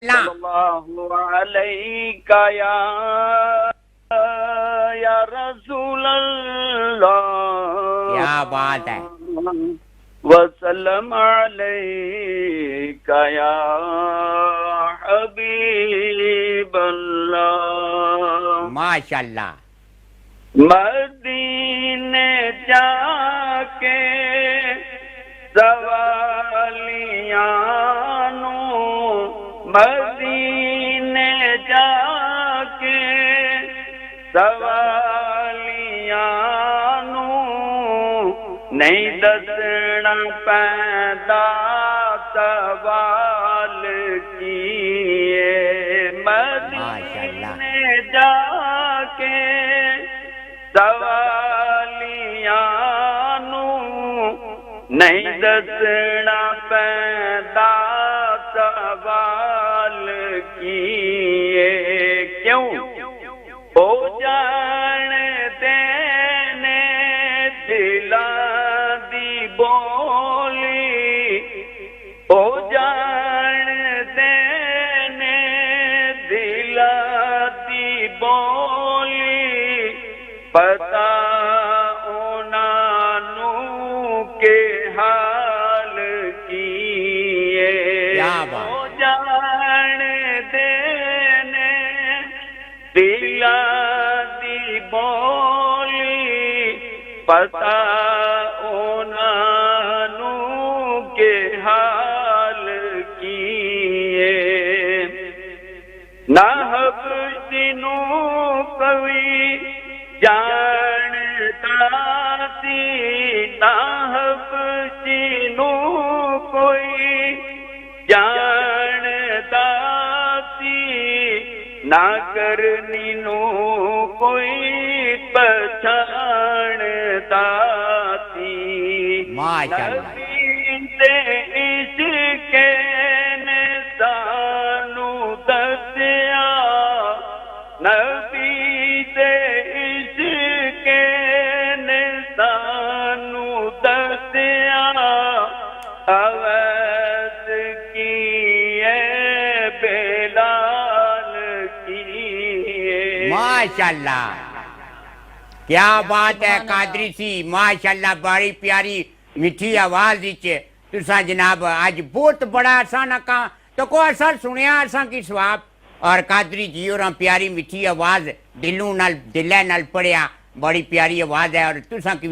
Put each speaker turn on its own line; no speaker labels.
सल्लल्लाहु अलैका या रसूल अल्लाह।
क्या बात है।
वसल्लम अलैका या हबीब अल्लाह।
माशाल्लाह।
मदीने जाके सवालियानो, मदीने जाके सवालियानो, नहीं दसना पैदा सवाल किए। मदीने जाके सवालियानो, नहीं दसना पैदा सवाल किए। क्यों हो जान देने दिला दी बोली, हो जान देने दिला दी बोली, पता उनानू के हाल किए। हो जान देने दिला दी बोली, पता उनानू के हाल किए। ना हबसिनू कवि जानता सी, ना हबसिनू कोई जानता सी, ना करनी नू कोई पहचानता सी। नबी से इसके ने सानू दसिया, नबी से इसके ने सानू दसिया, अवैस की बेलाल की।
माशाल्लाह, क्या बात है कादरी सी। माशाल्लाह, बड़ी प्यारी मिठी आवाज विच तुसा जनाब अज बहुत बड़ा आसान का तो को असर सुनिया असा की स्वाब। और कादरी जी और प्यारी मिठी आवाज दिलों नाल दिलै नाल पढ़िया, बड़ी प्यारी आवाज है। और तुसा की